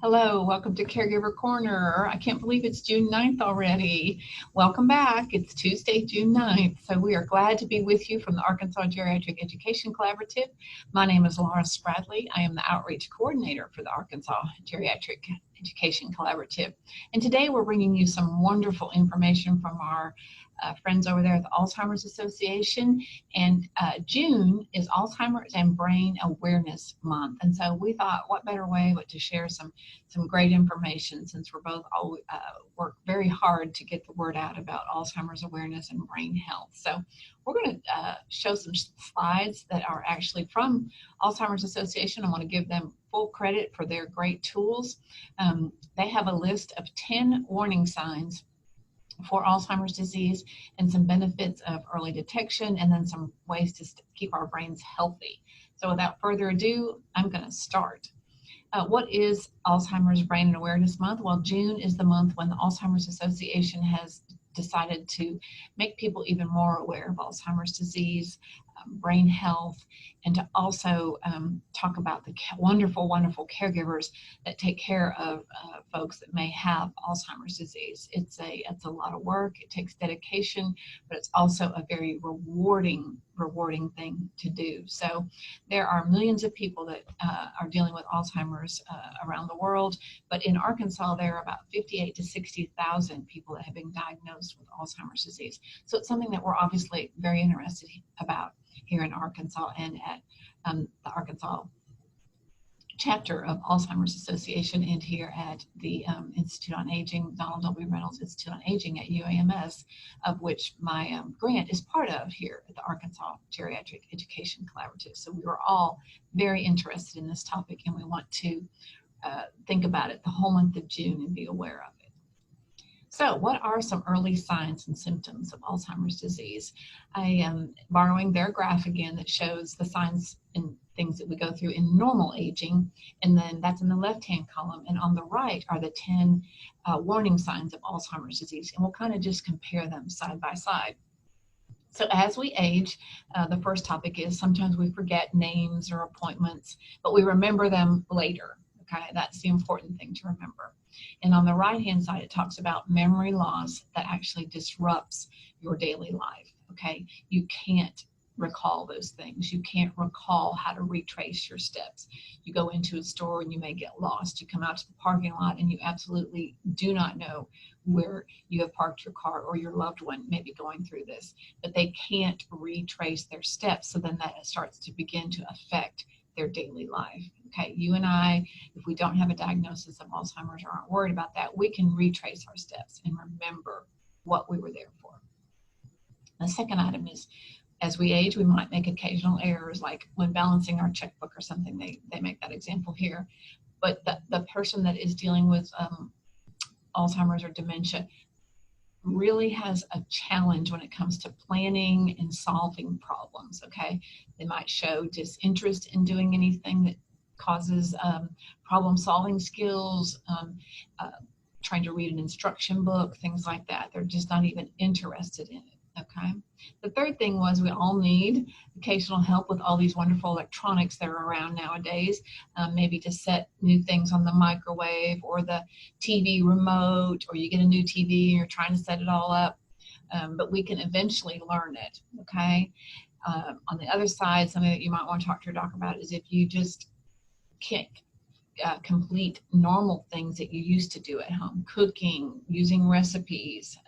Hello, welcome to Caregiver Corner. I can't believe it's June 9th already. Welcome back. It's Tuesday, June 9th. So we are glad to be with you from the Arkansas Geriatric Education Collaborative. My name is Laura Spradley. I am the Outreach Coordinator for the Arkansas Geriatric Education Collaborative. And today we're bringing you some wonderful information from our friends over there at the Alzheimer's Association. And June is Alzheimer's and Brain Awareness Month. And so we thought, what better way but to share some great information, since we're both work very hard to get the word out about Alzheimer's awareness and brain health. So we're going to show some slides that are actually from Alzheimer's Association. I want to give them full credit for their great tools. They have a list of 10 warning signs for Alzheimer's disease and some benefits of early detection, and then some ways to keep our brains healthy. So without further ado, I'm going to start. What is Alzheimer's Brain and Awareness Month? Well, June is the month when the Alzheimer's Association has decided to make people even more aware of Alzheimer's disease, brain health, and to also talk about the wonderful, wonderful caregivers that take care of folks that may have Alzheimer's disease. It's a lot of work. It takes dedication, but it's also a very rewarding thing to do. So there are millions of people that are dealing with Alzheimer's around the world, but in Arkansas there are about 58 to 60,000 people that have been diagnosed with Alzheimer's disease. So it's something that we're obviously very interested about here in Arkansas and at the Arkansas chapter of Alzheimer's Association, and here at the Institute on Aging, Donald W. Reynolds Institute on Aging at UAMS, of which my grant is part of here at the Arkansas Geriatric Education Collaborative. So we were all very interested in this topic, and we want to think about it the whole month of June and be aware of it. So what are some early signs and symptoms of Alzheimer's disease? I am borrowing their graph again that shows the signs and things that we go through in normal aging, and then that's in the left-hand column, and on the right are the 10 warning signs of Alzheimer's disease, and we'll kind of just compare them side by side. So as we age, the first topic is sometimes we forget names or appointments, but we remember them later. Okay, that's the important thing to remember. And on the right-hand side, it talks about memory loss that actually disrupts your daily life. Okay, you can't recall those things. You can't recall how to retrace your steps. You go into a store and you may get lost. You come out to the parking lot and you absolutely do not know where you have parked your car, or your loved one may be going through this, but they can't retrace their steps. So then that starts to begin to affect their daily life. Okay, you and I, if we don't have a diagnosis of Alzheimer's or aren't worried about that, we can retrace our steps and remember what we were there for. The second item is, as we age, we might make occasional errors, like when balancing our checkbook or something. They make that example here. But the person that is dealing with Alzheimer's or dementia really has a challenge when it comes to planning and solving problems. Okay, they might show disinterest in doing anything that causes problem solving skills, trying to read an instruction book, things like that. They're just not even interested in it. Okay, the third thing was we all need occasional help with all these wonderful electronics that are around nowadays, maybe to set new things on the microwave or the TV remote, or you get a new TV and you're trying to set it all up, but we can eventually learn it. Okay, on the other side, something that you might want to talk to your doctor about is if you just can't complete normal things that you used to do at home, cooking, using recipes,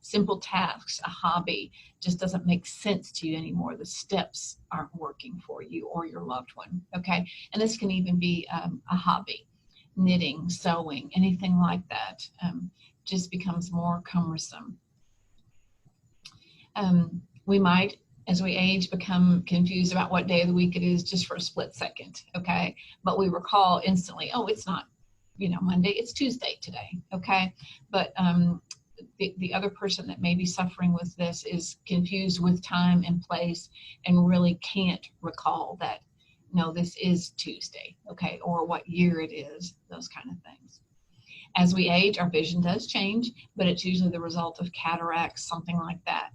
simple tasks, a hobby, just doesn't make sense to you anymore. The steps aren't working for you or your loved one. Okay, and this can even be a hobby, knitting, sewing, anything like that, just becomes more cumbersome. We might, as we age, become confused about what day of the week it is just for a split second, okay? But we recall instantly, oh, it's not, Monday, it's Tuesday today, okay? But the other person that may be suffering with this is confused with time and place and really can't recall that, no, this is Tuesday, okay? Or what year it is, those kind of things. As we age, our vision does change, but it's usually the result of cataracts, something like that.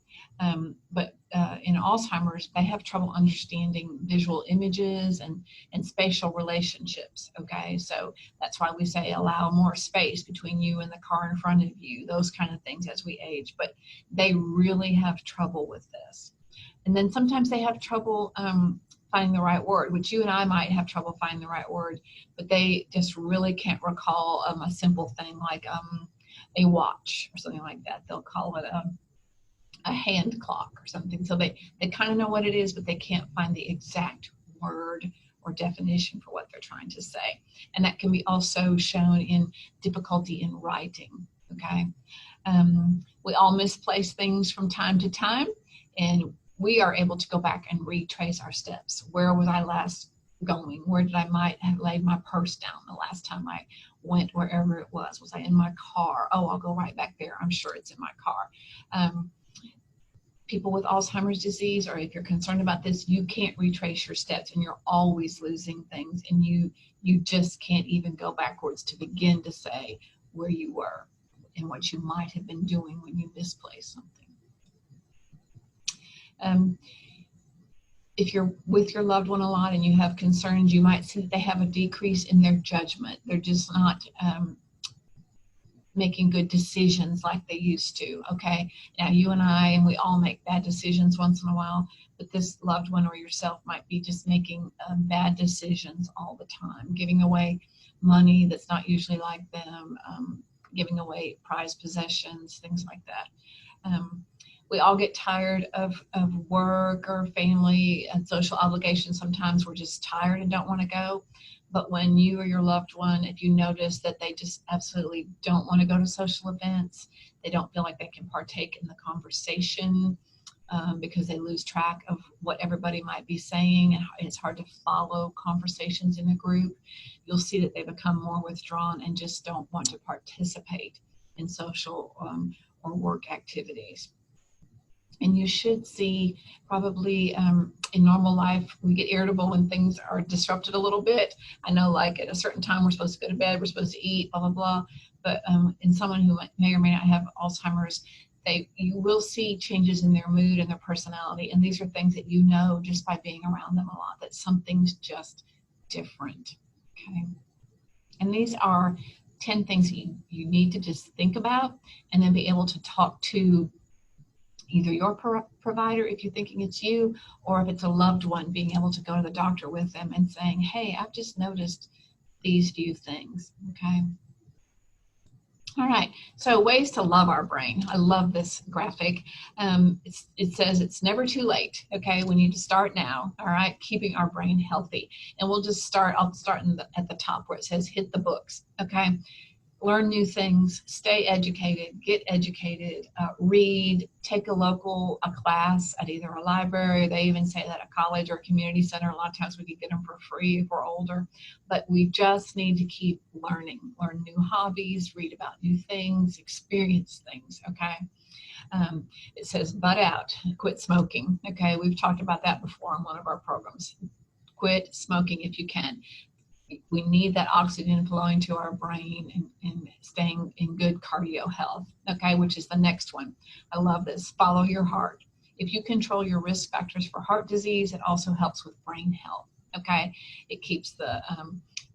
But in Alzheimer's, they have trouble understanding visual images and spatial relationships. Okay, so that's why we say allow more space between you and the car in front of you, those kind of things as we age. But they really have trouble with this. And then sometimes they have trouble finding the right word, which you and I might have trouble finding the right word, but they just really can't recall a simple thing like a watch or something like that. They'll call it a hand clock or something. So they kind of know what it is, but they can't find the exact word or definition for what they're trying to say. And that can be also shown in difficulty in writing, okay? We all misplace things from time to time, and we are able to go back and retrace our steps. Where was I last going? Where did I might have laid my purse down the last time I went wherever it was? Was I in my car? Oh, I'll go right back there. I'm sure it's in my car. People with Alzheimer's disease, or if you're concerned about this, you can't retrace your steps and you're always losing things, and you just can't even go backwards to begin to say where you were and what you might have been doing when you misplaced something. If you're with your loved one a lot and you have concerns, you might see that they have a decrease in their judgment. They're just not making good decisions like they used to, okay? Now, you and we all make bad decisions once in a while, but this loved one or yourself might be just making bad decisions all the time, giving away money that's not usually like them, giving away prized possessions, things like that. We all get tired of work or family and social obligations. Sometimes we're just tired and don't want to go. But when you or your loved one, if you notice that they just absolutely don't want to go to social events, they don't feel like they can partake in the conversation because they lose track of what everybody might be saying, and it's hard to follow conversations in a group, you'll see that they become more withdrawn and just don't want to participate in social or work activities. And you should see probably in normal life, we get irritable when things are disrupted a little bit. I know, like at a certain time, we're supposed to go to bed, we're supposed to eat, blah, blah, blah. But in someone who may or may not have Alzheimer's, you will see changes in their mood and their personality. And these are things that you know just by being around them a lot, that something's just different, okay? And these are 10 things that you need to just think about and then be able to talk to either your provider, if you're thinking it's you, or if it's a loved one, being able to go to the doctor with them and saying, hey, I've just noticed these few things, okay? All right, so ways to love our brain. I love this graphic. It says it's never too late, okay? We need to start now, all right? Keeping our brain healthy. And we'll just start, I'll start at the top where it says hit the books, okay? Learn new things, stay educated, get educated, read, take a class at either a library, they even say that a college or a community center. A lot of times we can get them for free if we're older, but we just need to keep learning, learn new hobbies, read about new things, experience things, okay? It says butt out, quit smoking, okay? We've talked about that before on one of our programs. Quit smoking if you can. We need that oxygen flowing to our brain and staying in good cardio health, okay, which is the next one. I love this. Follow your heart. If you control your risk factors for heart disease, it also helps with brain health, okay? It keeps you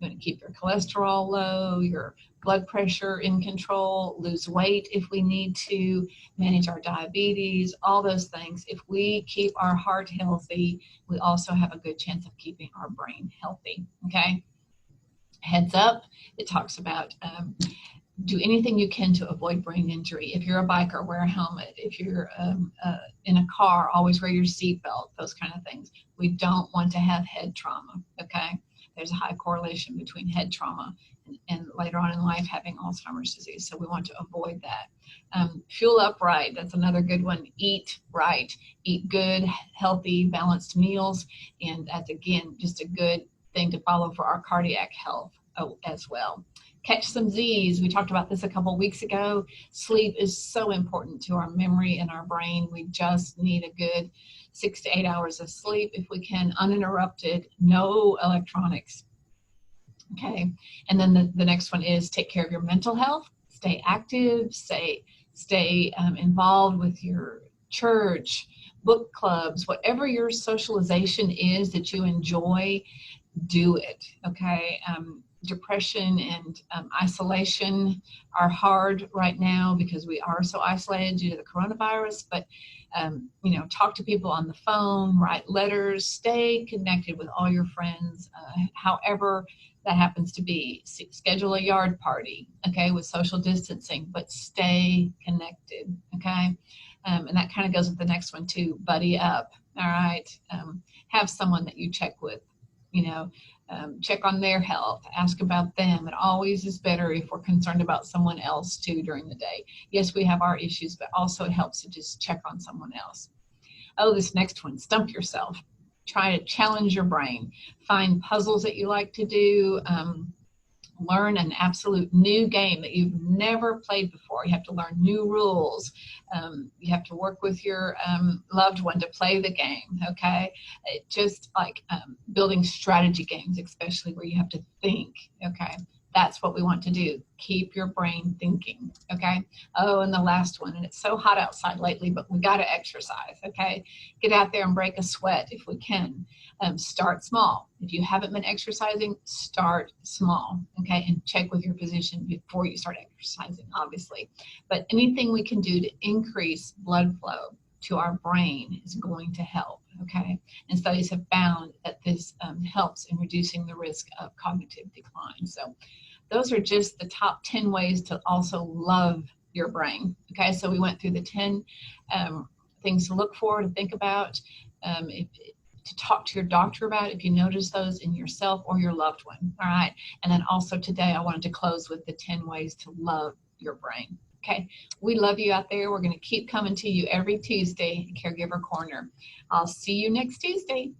want to keep your cholesterol low, your blood pressure in control, lose weight if we need to, manage our diabetes, all those things. If we keep our heart healthy, we also have a good chance of keeping our brain healthy, okay? Heads up, it talks about do anything you can to avoid brain injury. If you're a biker, wear a helmet. If you're in a car, always wear your seatbelt, those kind of things. We don't want to have head trauma, okay? There's a high correlation between head trauma and later on in life having Alzheimer's disease, so we want to avoid that. Fuel up right, that's another good one. Eat right, eat good, healthy, balanced meals, and that's, again, just a good thing to follow for our cardiac health as well. Catch some Z's. We talked about this a couple weeks ago. Sleep is so important to our memory and our brain. We just need a good 6 to 8 hours of sleep if we can, uninterrupted, no electronics. Okay, and then the next one is take care of your mental health. Stay active, stay involved with your church, book clubs, whatever your socialization is that you enjoy, do it, okay? Depression and isolation are hard right now because we are so isolated due to the coronavirus, but you know, talk to people on the phone, write letters, stay connected with all your friends, however that happens to be. Schedule a yard party, okay, with social distancing, but stay connected, okay? And that kind of goes with the next one too, buddy up, all right? Have someone that you check with, you know, check on their health, ask about them. It always is better if we're concerned about someone else too during the day. Yes, we have our issues, but also it helps to just check on someone else. Oh, this next one, stump yourself. Try to challenge your brain. Find puzzles that you like to do. Learn an absolute new game that you've never played before. You have to learn new rules. You have to work with your loved one to play the game, okay? Just like building strategy games, especially where you have to think, okay? That's what we want to do. Keep your brain thinking, okay? Oh, and the last one, and it's so hot outside lately, but we got to exercise, okay? Get out there and break a sweat if we can. Start small. If you haven't been exercising, start small, okay? And check with your physician before you start exercising, obviously. But anything we can do to increase blood flow to our brain is going to help, okay? And studies have found that this helps in reducing the risk of cognitive decline. So those are just the top 10 ways to also love your brain, okay? So we went through the 10 things to look for, to think about, to talk to your doctor about if you notice those in yourself or your loved one, all right? And then also today I wanted to close with the 10 ways to love your brain, okay? We love you out there. We're going to keep coming to you every Tuesday, Caregiver Corner. I'll see you next Tuesday.